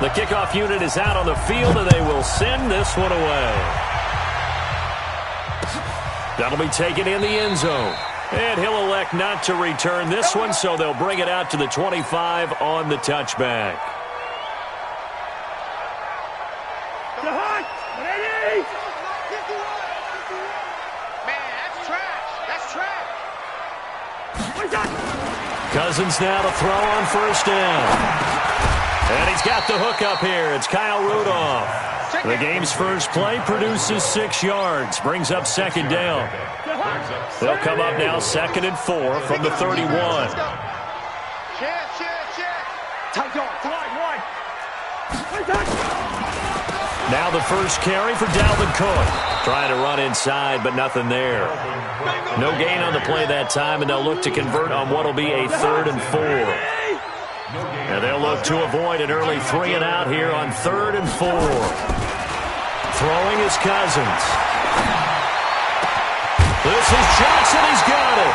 The kickoff unit is out on the field, and they will send this one away. That'll be taken in the end zone. And he'll elect not to return this one, so they'll bring it out to the 25 on the touchback. Cousins now to throw on first down. And he's got the hook up here. It's Kyle Rudolph. The game's first play produces 6 yards. Brings up second down. They'll come up now 2nd and 4 from the 31. Now the first carry for Dalvin Cook. Trying to run inside, but nothing there. No gain on the play that time, and they'll look to convert on what will be a 3rd and 4. And they'll look to avoid an early 3 and out here on 3rd and 4. Throwing is Cousins. This is Johnson. He's got it.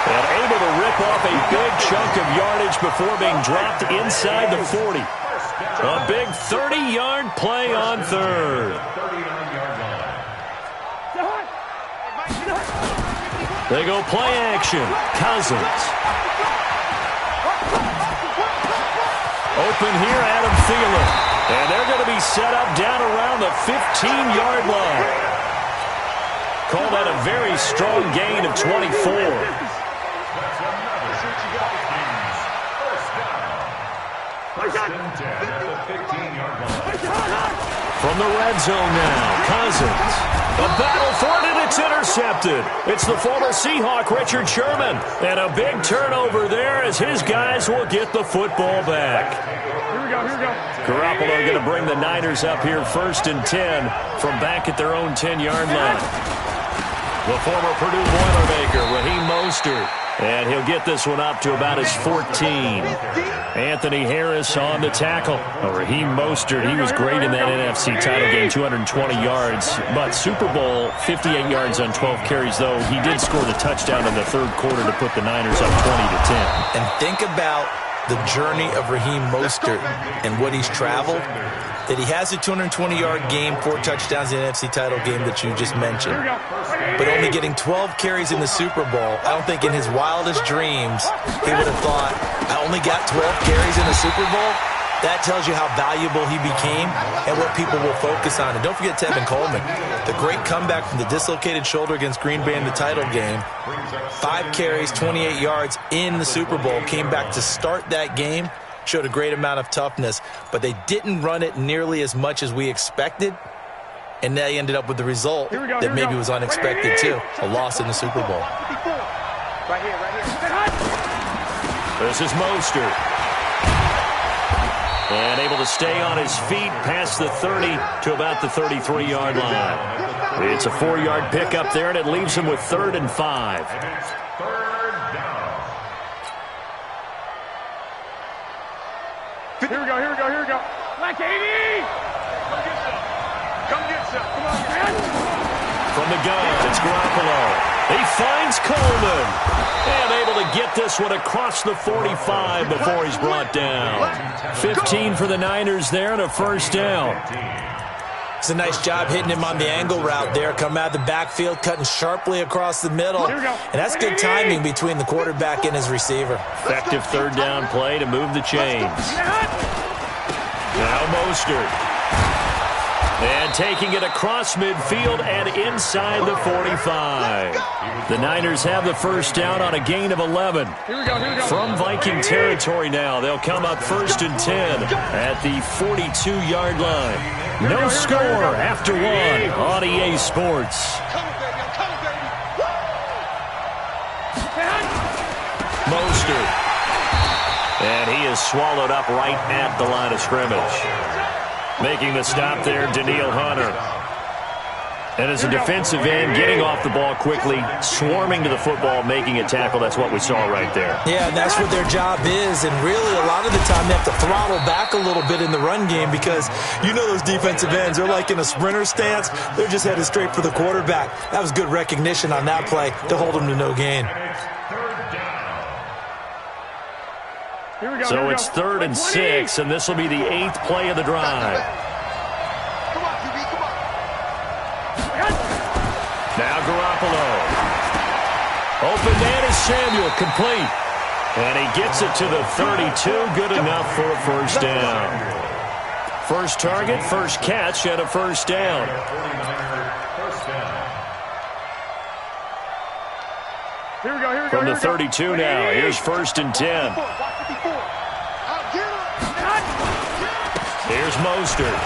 And able to rip off a big chunk of yardage before being dropped inside the 40. A big 30-yard play on 3rd. They go play action. Cousins. Open here, Adam Thielen. And they're going to be set up down around the 15-yard line. Call that a very strong gain of 24. From the red zone now, Cousins. A battle for it, and it's intercepted. It's the former Seahawk, Richard Sherman. And a big turnover there as his guys will get the football back. Here we go. Garoppolo going to bring the Niners up here 1st and 10 from back at their own 10-yard line. The former Purdue Boilermaker, Raheem Mostert. And he'll get this one up to about his 14. Anthony Harris on the tackle. Raheem Mostert, he was great in that NFC title game, 220 yards. But Super Bowl, 58 yards on 12 carries, though. He did score the touchdown in the 3rd quarter to put the Niners up 20-10. And think about the journey of Raheem Mostert and what he's traveled. That he has a 220-yard game, 4 touchdowns in the NFC title game that you just mentioned. But only getting 12 carries in the Super Bowl, I don't think in his wildest dreams he would have thought, I only got 12 carries in the Super Bowl. That tells you how valuable he became and what people will focus on. And don't forget Tevin Coleman, the great comeback from the dislocated shoulder against Green Bay in the title game. 5 carries, 28 yards in the Super Bowl, came back to start that game. Showed a great amount of toughness, but they didn't run it nearly as much as we expected, and they ended up with the result that maybe was unexpected too, a loss in the Super Bowl. Right here. This is Mostert. And able to stay on his feet past the 30 to about the 33-yard line. It's a 4-yard pickup there, and it leaves him with 3rd and 5. Here we go. Black 80! Come get some. Come on, man. From the gun, it's Garoppolo. He finds Coleman. And able to get this one across the 45 before he's brought down. 15 for the Niners there and a first down. It's a nice job hitting him on the angle route there. Come out of the backfield, cutting sharply across the middle. And that's good timing between the quarterback and his receiver. Effective 3rd down play to move the chains. Now Mostert. And taking it across midfield and inside the 45. The Niners have the first down on a gain of 11. From Viking territory now, they'll come up 1st and 10 at the 42-yard line. No score after 1 on EA Sports. Mostert. And he is swallowed up right at the line of scrimmage. Making the stop there, Danielle Hunter. And as a defensive end, getting off the ball quickly, swarming to the football, making a tackle. That's what we saw right there. Yeah, and that's what their job is. And really, a lot of the time, they have to throttle back a little bit in the run game because you know those defensive ends, they're like in a sprinter stance. They're just headed straight for the quarterback. That was good recognition on that play to hold them to no gain. So it's 3rd and 6, and this will be the 8th play of the drive. Now Garoppolo. Open man is Samuel, complete. And he gets it to the 32, good enough for a first down. First target, first catch, and a first down. From the 32 now, here's 1st and 10. Here's Mostert.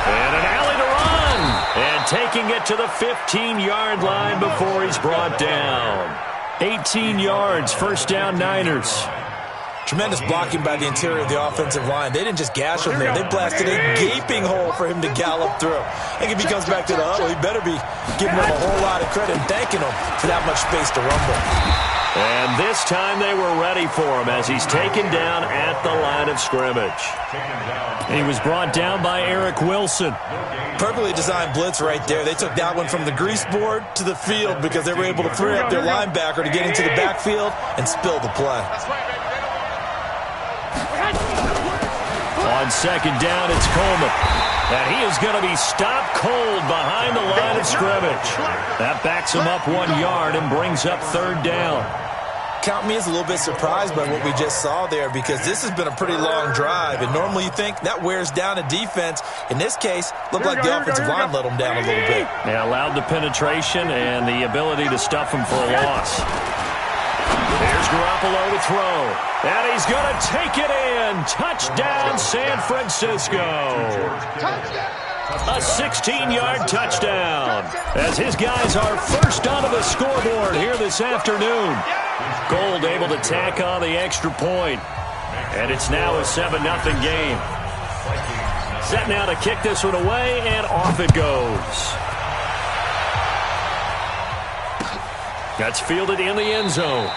And an alley to run. And taking it to the 15-yard line before he's brought down. 18 yards, first down Niners. Tremendous blocking by the interior of the offensive line. They didn't just gash him there. They blasted a gaping hole for him to gallop through. I think if he comes back to the huddle, he better be giving him a whole lot of credit and thanking him for that much space to rumble. And this time they were ready for him as he's taken down at the line of scrimmage. He was brought down by Eric Wilson. Perfectly designed blitz right there. They took that one from the grease board to the field because they were able to free up their linebacker to get into the backfield and spill the play. On 2nd down, it's Coleman. And he is going to be stopped cold behind the line of scrimmage. That backs him up 1 yard and brings up 3rd down. Count me as a little bit surprised by what we just saw there because this has been a pretty long drive. And normally you think that wears down a defense. In this case, looked like the offensive line let them down a little bit. Yeah, allowed the penetration and the ability to stuff him for a loss. Here's Garoppolo to throw. And he's going to take it in. Touchdown, San Francisco. A 16-yard touchdown. As his guys are first onto the scoreboard here this afternoon. Gold able to tack on the extra point. And it's now a 7-0 game. Set now to kick this one away, and off it goes. That's fielded in the end zone.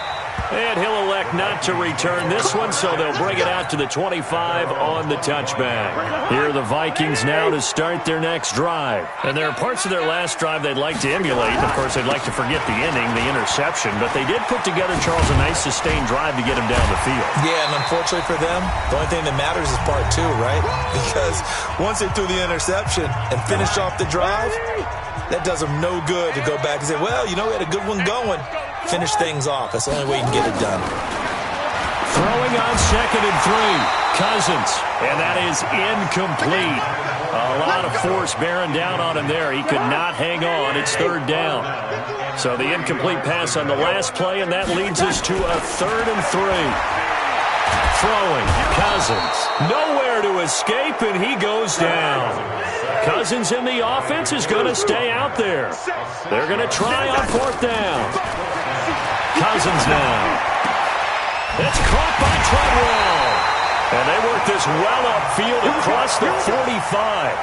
And he'll elect not to return this one, so they'll bring it out to the 25 on the touchback. Here are the Vikings now to start their next drive. And there are parts of their last drive they'd like to emulate. Of course, they'd like to forget the ending, the interception, but they did put together, Charles, a nice sustained drive to get him down the field. Yeah, and unfortunately for them, the only thing that matters is part 2, right? Because once they threw the interception and finished off the drive, that does them no good to go back and say, well, you know, we had a good one going. Finish things off. That's the only way you can get it done. Throwing on 2nd and 3. Cousins. And that is incomplete. A lot of force bearing down on him there. He could not hang on. It's 3rd down. So the incomplete pass on the last play, and that leads us to a 3rd and 3. Throwing. Cousins. Nowhere to escape, and he goes down. Cousins in the offense is going to stay out there. They're going to try on 4th down. Cousins now. It's caught by Treadwell. And they work this well upfield across the 45.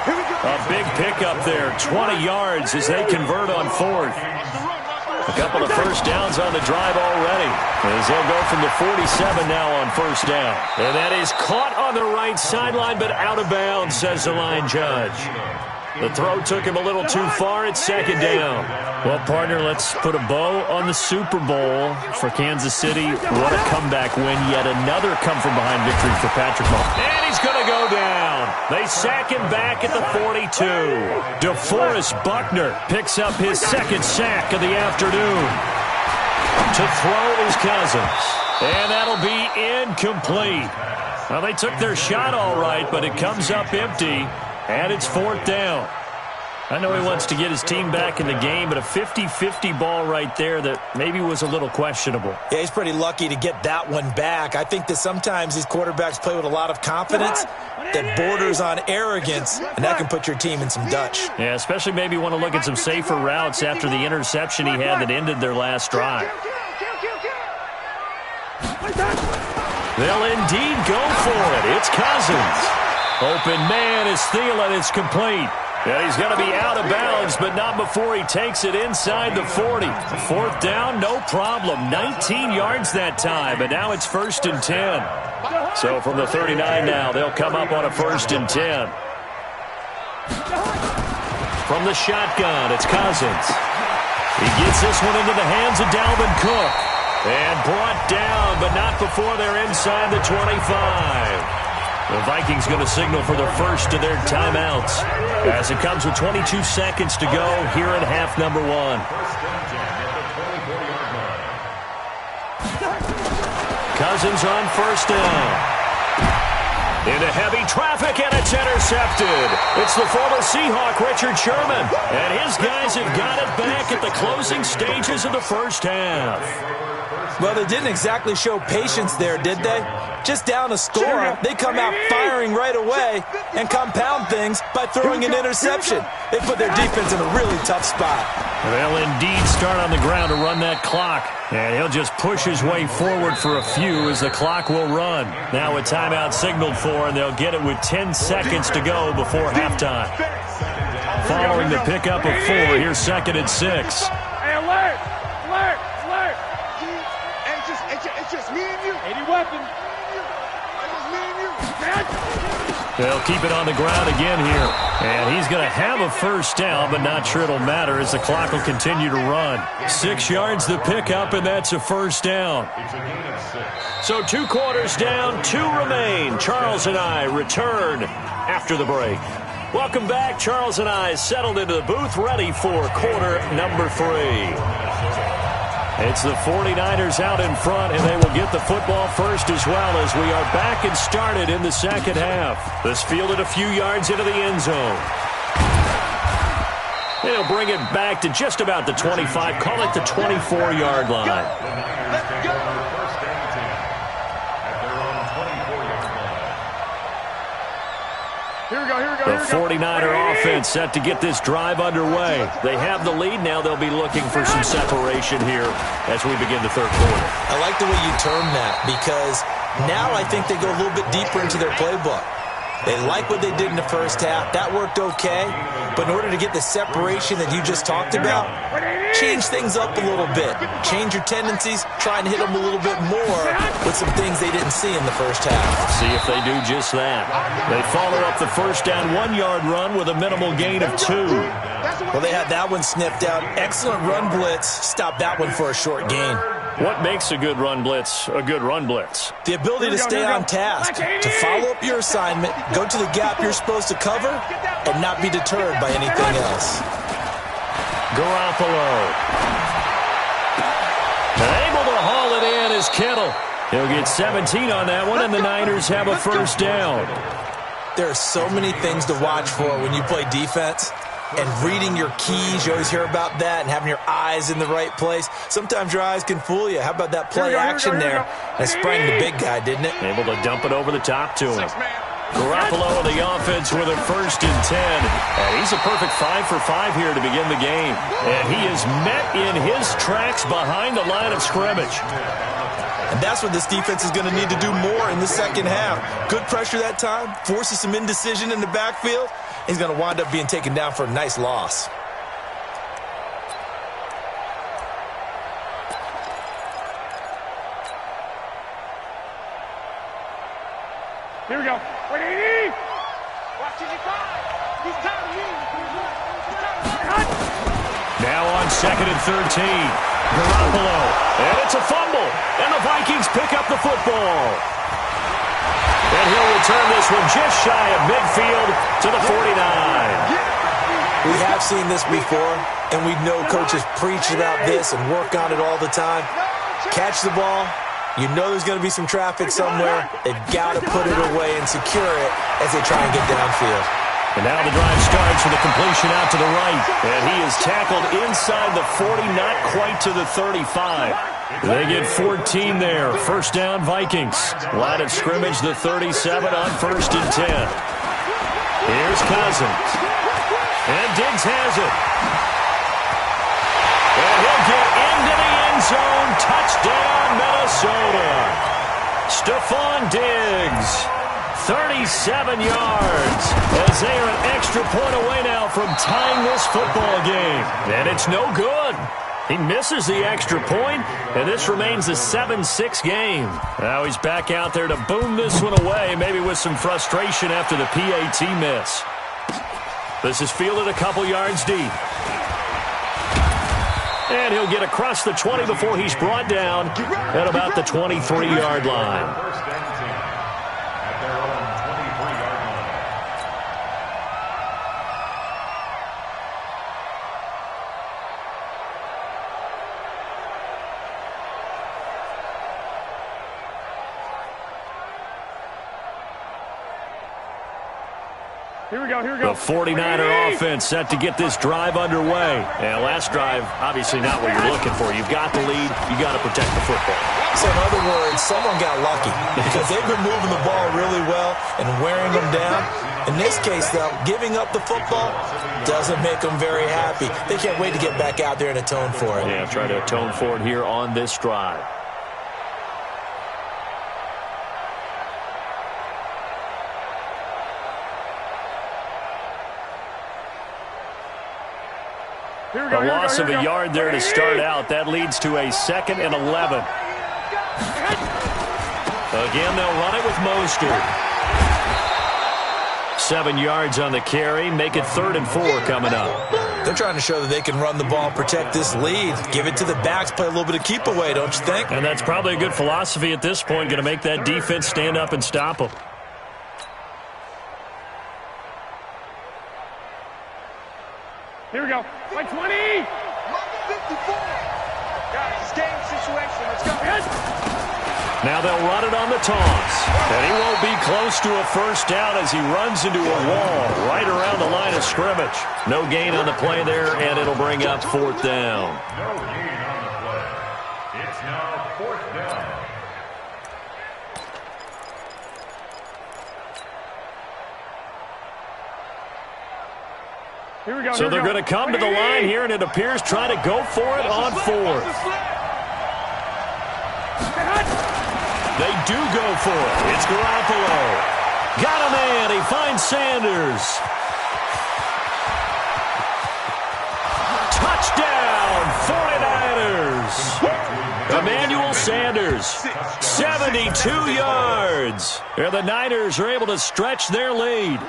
A big pickup there, 20 yards as they convert on 4th. A couple of first downs on the drive already as they'll go from the 47 now on 1st down. And that is caught on the right sideline, but out of bounds, says the line judge. The throw took him a little too far. It's 2nd down. Well, partner, let's put a bow on the Super Bowl for Kansas City. What a comeback win. Yet another come-from-behind victory for Patrick Mahomes. And he's going to go down. They sack him back at the 42. DeForest Buckner picks up his 2nd sack of the afternoon. To throw is Cousins. And that'll be incomplete. Well, they took their shot all right, but it comes up empty. And it's 4th down. I know he wants to get his team back in the game, but a 50-50 ball right there that maybe was a little questionable. Yeah, he's pretty lucky to get that one back. I think that sometimes these quarterbacks play with a lot of confidence that borders on arrogance, and that can put your team in some Dutch. Yeah, especially maybe want to look at some safer routes after the interception he had that ended their last drive. They'll indeed go for it. It's Cousins. Open man is Thielen. It's complete. And he's going to be out of bounds, but not before he takes it inside the 40. 4th down, no problem. 19 yards that time, and now it's 1st and 10. So from the 39 now, they'll come up on a 1st and 10. From the shotgun, it's Cousins. He gets this one into the hands of Dalvin Cook. And brought down, but not before they're inside the 25. The Vikings going to signal for the first of their timeouts as it comes with 22 seconds to go here in half number 1. Cousins on first down. Into heavy traffic, and it's intercepted. It's the former Seahawk, Richard Sherman. And his guys have got it back at the closing stages of the first half. Well, they didn't exactly show patience there, did they? Just down a score, they come out firing right away and compound things by throwing an interception. They put their defense in a really tough spot. They'll indeed start on the ground to run that clock. And he'll just push his way forward for a few as the clock will run. Now a timeout signaled for, and they'll get it with 10 seconds to go before halftime. Following the pickup of 4, here's 2nd and 6. Hey, alert! Alert! Alert! It's just me and you. 80 weapons. It's me and you. They'll keep it on the ground again here. And he's going to have a first down, but not sure it'll matter as the clock will continue to run. 6 yards the pickup, and that's a first down. So 2 quarters down, 2 remain. Charles and I return after the break. Welcome back. Charles and I settled into the booth, ready for quarter number 3. It's the 49ers out in front, and they will get the football first as well as we are back and started in the second half. This fielded a few yards into the end zone. They'll bring it back to just about the 25, call it the 24-yard line. Let's go. Here we go, here we go, The 49er offense set to get this drive underway. They have the lead. Now they'll be looking for some separation here as we begin the third quarter. I like the way you term that because now I think they go a little bit deeper into their playbook. They like what they did in the first half. That worked okay. But in order to get the separation that you just talked about, change things up a little bit. Change your tendencies. Try and hit them a little bit more with some things they didn't see in the first half. See if they do just that. They follow up the first down 1-yard run with a minimal gain of 2. Well, they had that one sniffed out. Excellent run blitz. Stop that one for a short gain. What makes a good run blitz a good run blitz? The ability to stay on task, to follow up your assignment, go to the gap you're supposed to cover, and not be deterred by anything else. Garoppolo. Able to haul it in is Kittle. He'll get 17 on that one, and the Niners have a first down. There are so many things to watch for when you play defense. And reading your keys, you always hear about that, and having your eyes in the right place. Sometimes your eyes can fool you. How about that play action there? That sprang the big guy, didn't it? Able to dump it over the top to him. Garoppolo on the offense with a 1st and 10. And he's a perfect 5 for 5 here to begin the game. And he is met in his tracks behind the line of scrimmage. And that's what this defense is going to need to do more in the second half. Good pressure that time, forces some indecision in the backfield. He's going to wind up being taken down for a nice loss. Here we go. Wait, 80! Watch his time. He's tired of you. Now on 2nd and 13. Garoppolo. And it's a fumble. And the Vikings pick up the football. And he'll return this one just shy of midfield to the 49. We have seen this before, and we know coaches preach about this and work on it all the time. Catch the ball. You know there's going to be some traffic somewhere. They've got to put it away and secure it as they try and get downfield. And now the drive starts with a completion out to the right. And he is tackled inside the 40, not quite to the 35. They get 14 there. First down, Vikings. Line of scrimmage, the 37 on 1st and 10. Here's Cousins. And Diggs has it. And he'll get into the end zone. Touchdown, Minnesota. Stephon Diggs. 37 yards as they are an extra point away now from tying this football game. And it's no good. He misses the extra point, and this remains a 7-6 game. Now he's back out there to boom this one away, maybe with some frustration after the PAT miss. This is fielded a couple yards deep. And he'll get across the 20 before he's brought down at about the 23-yard line. Here we go, here we go. The 49er offense set to get this drive underway. And last drive, obviously not what you're looking for. You've got the lead. You got to protect the football. So in other words, someone got lucky because they've been moving the ball really well and wearing them down. In this case, though, giving up the football doesn't make them very happy. They can't wait to get back out there and atone for it. Yeah, try to atone for it here on this drive. A loss of a yard there to start out. That leads to a 2nd and 11. Again, they'll run it with Mostert. 7 yards on the carry. Make it 3rd and 4 coming up. They're trying to show that they can run the ball and protect this lead. Give it to the backs, play a little bit of keep away, don't you think? And that's probably a good philosophy at this point. Going to make that defense stand up and stop them. Here we go. By 20. 54. Guys, game situation. Let's go. Now they'll run it on the toss. And he won't be close to a first down as he runs into a wall right around the line of scrimmage. No gain on the play there, and it'll bring up 4th down. No gain on the play. It's now 4th down. Here we go. So they're going to come to the line here, and it appears try to go for it on 4th. They do go for it. It's Garoppolo. Got a man. He finds Sanders. Touchdown, 49ers. Emmanuel Sanders, 72 yards. And the Niners are able to stretch their lead.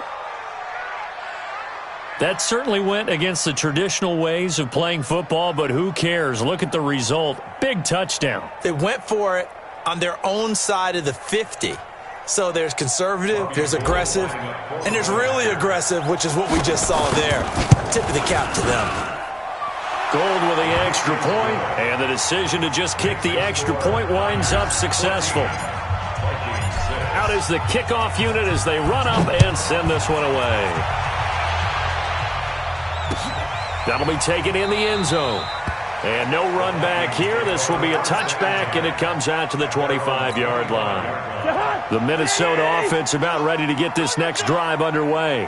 That certainly went against the traditional ways of playing football, but who cares? Look at the result. Big touchdown. They went for it on their own side of the 50. So there's conservative, there's aggressive, and there's really aggressive, which is what we just saw there. Tip of the cap to them. Gold with the extra point, and the decision to just kick the extra point winds up successful. Out is the kickoff unit as they run up and send this one away. That'll be taken in the end zone. And no run back here. This will be a touchback, and it comes out to the 25-yard line. The Minnesota offense about ready to get this next drive underway.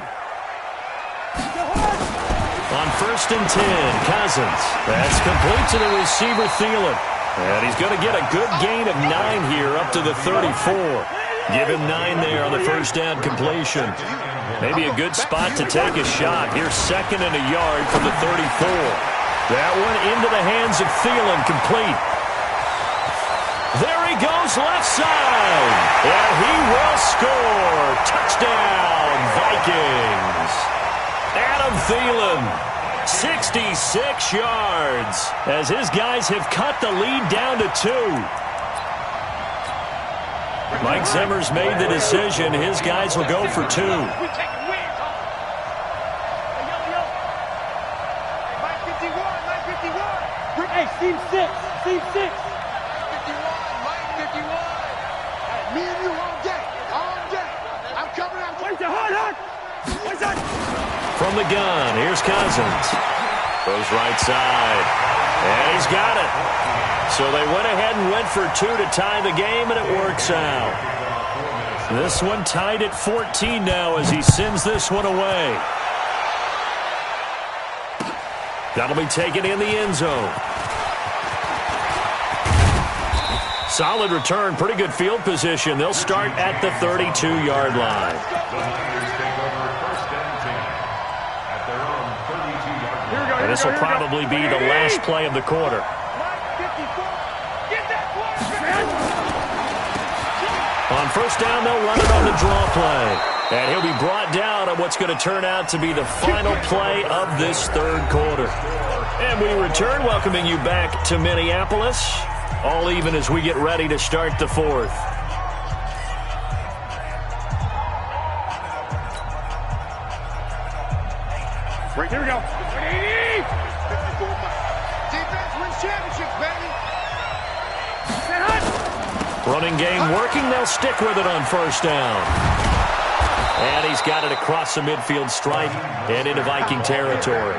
On 1st and 10, Cousins. That's complete to the receiver, Thielen. And he's going to get a good gain of 9 here up to the 34. Give him 9 there on the first down completion. Maybe a good spot to take a shot. Here's 2nd and a yard from the 34. That one into the hands of Thielen, complete. There he goes, left side. And he will score. Touchdown, Vikings. Adam Thielen, 66 yards, as his guys have cut the lead down to 2. Mike Zimmer's made the decision. His guys will go for 2. Hey, Steve 6. Steve 6. 51, Mike 51. Me and you all day. All day. I'm coming out. Where's the hard? Where's that? From the gun, here's Cousins. Goes right side. And he's got it. So they went ahead and went for 2 to tie the game, and it works out. This one tied at 14 now as he sends this one away. That'll be taken in the end zone. Solid return, pretty good field position. They'll start at the 32-yard line. And this will probably be the last play of the quarter. On first down, they'll run it on the draw play. And he'll be brought down on what's going to turn out to be the final play of this third quarter. And we return, welcoming you back to Minneapolis. All even as we get ready to start the fourth. Here we go. Defense wins championships, baby. Running game working. They'll stick with it on first down. And he's got it across the midfield stripe and into Viking territory.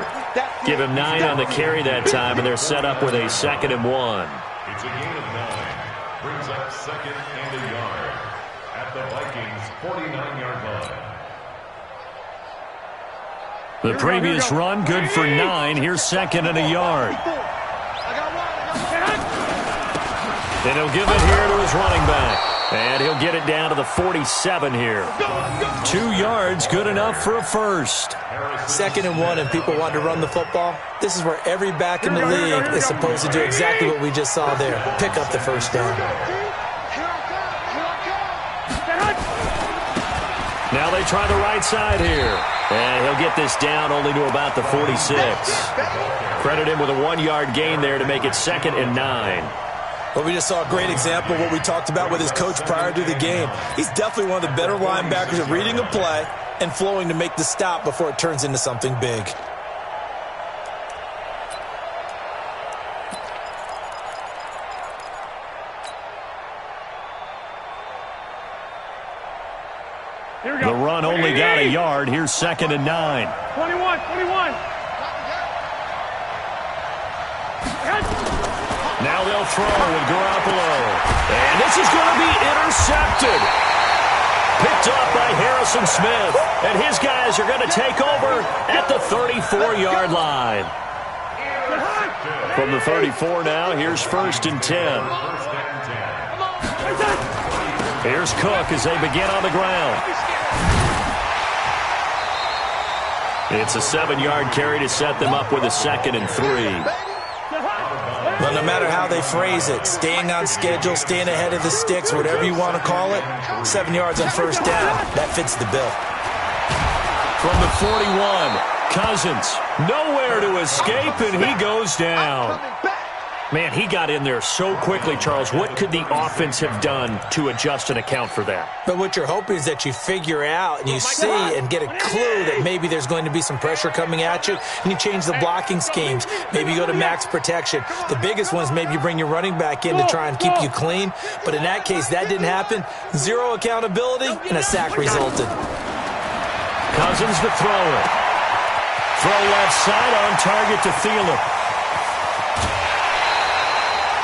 Give him 9 on the carry that time, and they're set up with a 2nd and 1. It's a gain of 9. Brings up 2nd and a yard at the Vikings' 49-yard line. The previous run, good for 9. Here's 2nd and a yard. And he'll give it here to his running back. And he'll get it down to the 47 here. 2 yards, good enough for a first. 2nd and 1, and people want to run the football. This is where every back in the league is supposed to do exactly what we just saw there. Pick up the first down. Now they try the right side here. And he'll get this down only to about the 46. Credit him with a 1-yard gain there to make it 2nd and 9. Well, we just saw a great example of what we talked about with his coach prior to the game. He's definitely one of the better linebackers at reading a play and flowing to make the stop before it turns into something big. The run only got a yard. Here's 2nd and 9. 21. Now they'll throw with Garoppolo. And this is going to be intercepted. Picked up by Harrison Smith. And his guys are going to take over at the 34-yard line. From the 34 now, here's 1st and 10. Here's Cook as they begin on the ground. It's a 7-yard carry to set them up with a 2nd and 3. Well, no matter how they phrase it, staying on schedule, staying ahead of the sticks, whatever you want to call it, 7 yards on first down, that fits the bill. From the 41, Cousins, nowhere to escape, and he goes down. Man, he got in there so quickly, Charles. What could the offense have done to adjust and account for that? But what you're hoping is that you figure out and you see and get a clue that maybe there's going to be some pressure coming at you, and you change the blocking schemes. Maybe you go to max protection. The biggest ones, maybe you bring your running back in to try and keep you clean. But in that case, that didn't happen. 0 accountability, and a sack resulted. Cousins to throw it. Throw left side on target to Thielen.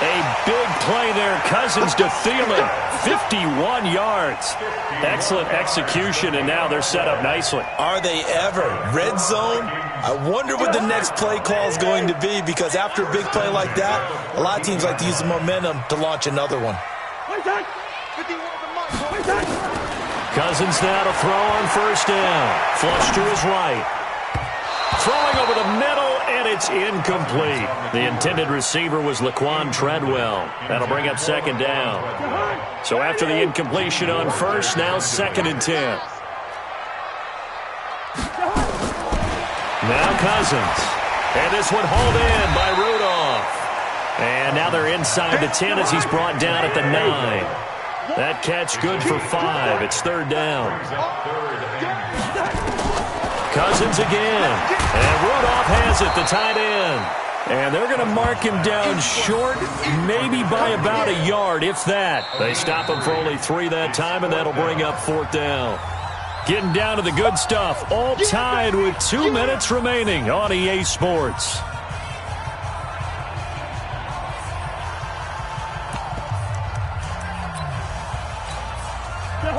A big play there. Cousins to Thielen. 51 yards. Excellent execution, and now they're set up nicely. Are they ever? Red zone? I wonder what the next play call is going to be, because after a big play like that, a lot of teams like to use the momentum to launch another one. Cousins now to throw on first down. Flush to his right. Throwing over the middle, and it's incomplete. The intended receiver was Laquan Treadwell. That'll bring up 2nd down. So after the incompletion on first, now 2nd and 10. Now Cousins. And this one hauled in by Rudolph. And now they're inside the 10 as he's brought down at the 9. That catch good for 5. It's 3rd down. Cousins again. And Rudolph has it, the tight end. And they're going to mark him down short, maybe by about a yard, if that. They stop him for only 3 that time, and that'll bring up 4th down. Getting down to the good stuff. All tied with 2 minutes remaining on EA Sports.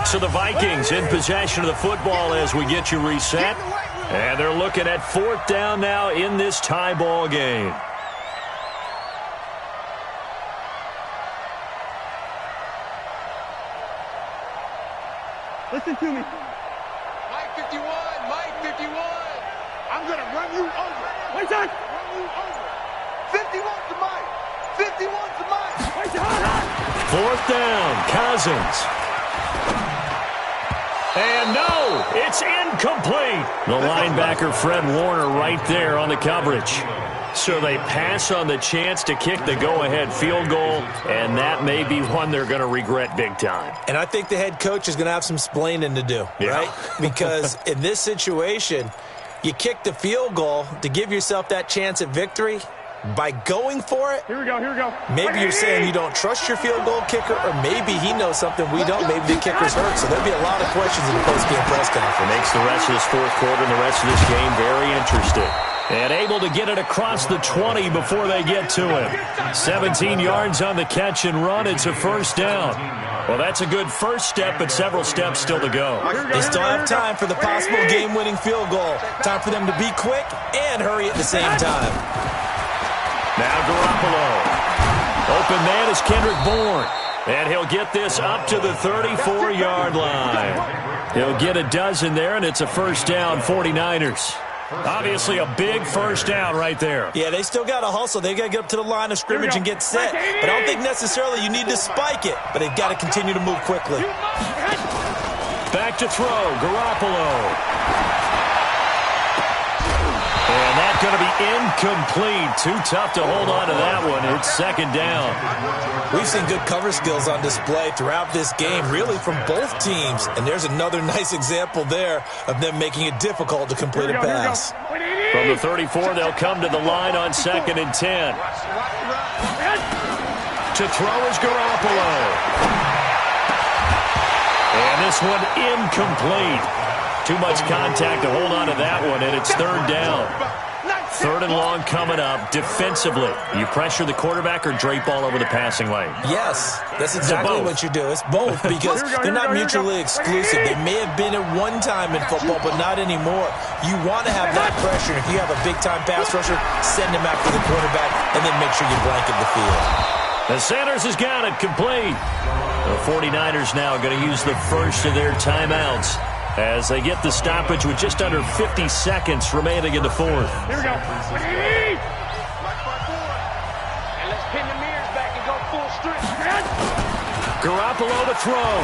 So the Vikings in possession of the football as we get you reset. And they're looking at 4th down now in this tie ball game. Listen to me. Mike 51, Mike 51. I'm going to run you over. Wait, Run you over. 51 to Mike. 51 to Mike. 4th down, Cousins. And no, it's incomplete. The linebacker, Fred Warner, right there on the coverage. So they pass on the chance to kick the go-ahead field goal, and that may be one they're going to regret big time. And I think the head coach is going to have some splaining to do, right? Because in this situation, you kick the field goal to give yourself that chance at victory. By going for it, here we go. Maybe you're saying you don't trust your field goal kicker, or maybe he knows something we don't. Maybe the kicker's hurt. So there'll be a lot of questions in the post-game press conference. Makes the rest of this fourth quarter and the rest of this game very interesting. And able to get it across the 20 before they get to him. 17 yards on the catch and run. It's a first down. Well, that's a good first step, but several steps still to go. They still have time for the possible game-winning field goal. Time for them to be quick and hurry at the same time. Now Garoppolo. Open man is Kendrick Bourne. And he'll get this up to the 34-yard line. He'll get a dozen there, and it's a first down, 49ers. Obviously a big first down right there. Yeah, they still got to hustle. They got to get up to the line of scrimmage and get set. But I don't think necessarily you need to spike it. But they've got to continue to move quickly. Back to throw, Garoppolo. And that's going to be incomplete. Too tough to hold on to that one. It's second down. We've seen good cover skills on display throughout this game, really from both teams. And there's another nice example there of them making it difficult to complete a pass. From the 34, they'll come to the line on 2nd and 10. To throw is Garoppolo. And this one incomplete. Too much contact to hold on to that one, and it's third down. Third and long coming up. Defensively, you pressure the quarterback or drape all over the passing lane? Yes, that's exactly what you do. It's both because they're not mutually exclusive. They may have been at one time in football, but not anymore. You want to have that pressure. If you have a big-time pass rusher, send him after the quarterback, and then make sure you blanket the field. The Sanders has got it complete. The 49ers now going to use the first of their timeouts as they get the stoppage with just under 50 seconds remaining in the fourth. Here we go. And let's pin the mirrors back and go full strength. Garoppolo to throw.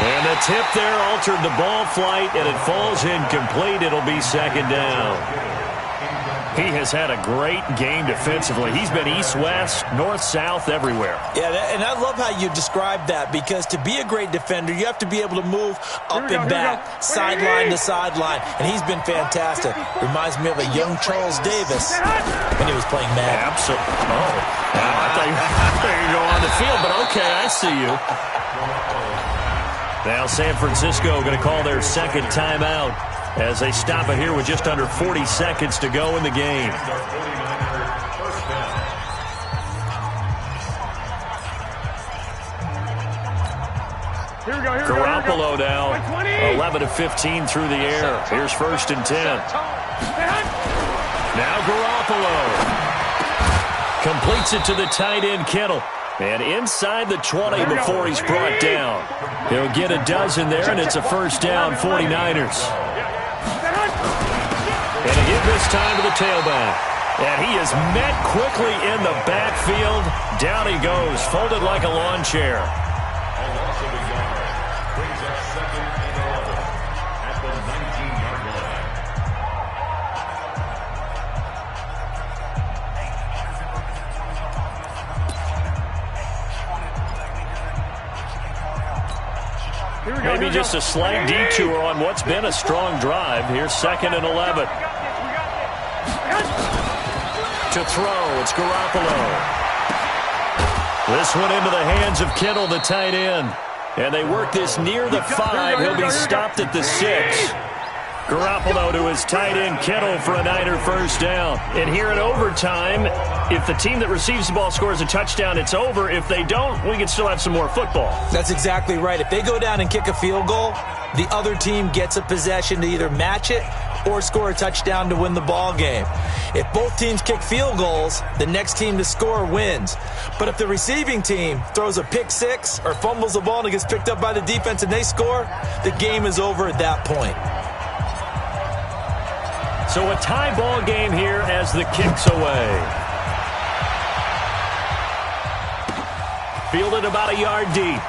And the tip there altered the ball flight, and it falls incomplete. It'll be second down. He has had a great game defensively. He's been east-west, north-south, everywhere. Yeah, and I love how you describe that because to be a great defender, you have to be able to move up and back, sideline to sideline, and he's been fantastic. Reminds me of a young Charles Davis when he was playing Madden. Absolutely. Oh, I thought you were go on the field, but okay, I see you. Now San Francisco going to call their second timeout as they stop it here with just under 40 seconds to go in the game. Garoppolo now, 11 of 15 through the air. Here's 1st and 10. Now Garoppolo completes it to the tight end, Kittle. And inside the 20 before he's brought down. He'll get a dozen there, and it's a first down, 49ers. And again this time to the tailback. And he is met quickly in the backfield. Down he goes, folded like a lawn chair. A loss of a yard brings up 2nd and 11 at the 19-yard line. Maybe just a slight detour on what's been a strong drive. Here's 2nd and 11. To throw, it's Garoppolo. This one into the hands of Kittle, the tight end. And they work this near the 5. He'll be stopped at the 6. Garoppolo to his tight end, Kittle, for a Niner first down. And here in overtime, if the team that receives the ball scores a touchdown, it's over. If they don't, we can still have some more football. That's exactly right. If they go down and kick a field goal, the other team gets a possession to either match it or score a touchdown to win the ball game. If both teams kick field goals, the next team to score wins. But if the receiving team throws a pick six or fumbles the ball and it gets picked up by the defense and they score, the game is over at that point. So a tie ball game here as the kick's away. Fielded about a yard deep.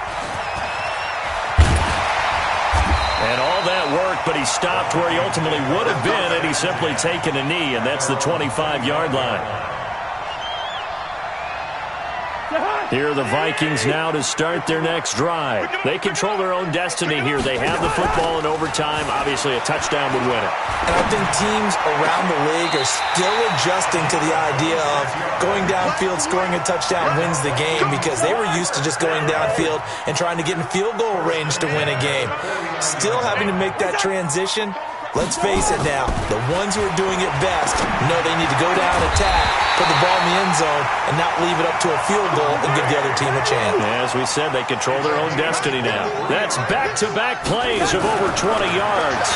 And all that work, but he stopped where he ultimately would have been had he simply taken a knee, and that's the 25-yard line. Here are the Vikings now to start their next drive. They control their own destiny here. They have the football in overtime. Obviously, a touchdown would win it. And I think teams around the league are still adjusting to the idea of going downfield, scoring a touchdown wins the game, because they were used to just going downfield and trying to get in field goal range to win a game. Still having to make that transition. Let's face it now, the ones who are doing it best know they need to go down, attack, put the ball in the end zone, and not leave it up to a field goal and give the other team a chance. As we said, they control their own destiny now. That's back-to-back plays of over 20 yards.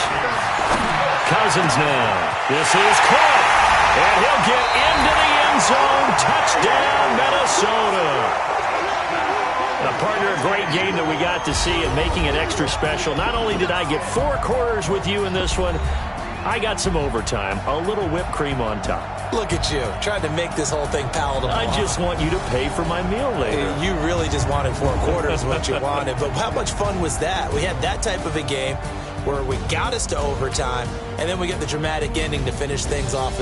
Cousins now. This is caught, and he'll get into the end zone. Touchdown, Minnesota. A partner, a great game that we got to see and making it extra special. Not only did I get 4 quarters with you in this one, I got some overtime, a little whipped cream on top. Look at you, trying to make this whole thing palatable. I just want you to pay for my meal later. You really just wanted 4 quarters what you wanted, but how much fun was that? We had that type of a game where we got us to overtime, and then we get the dramatic ending to finish things off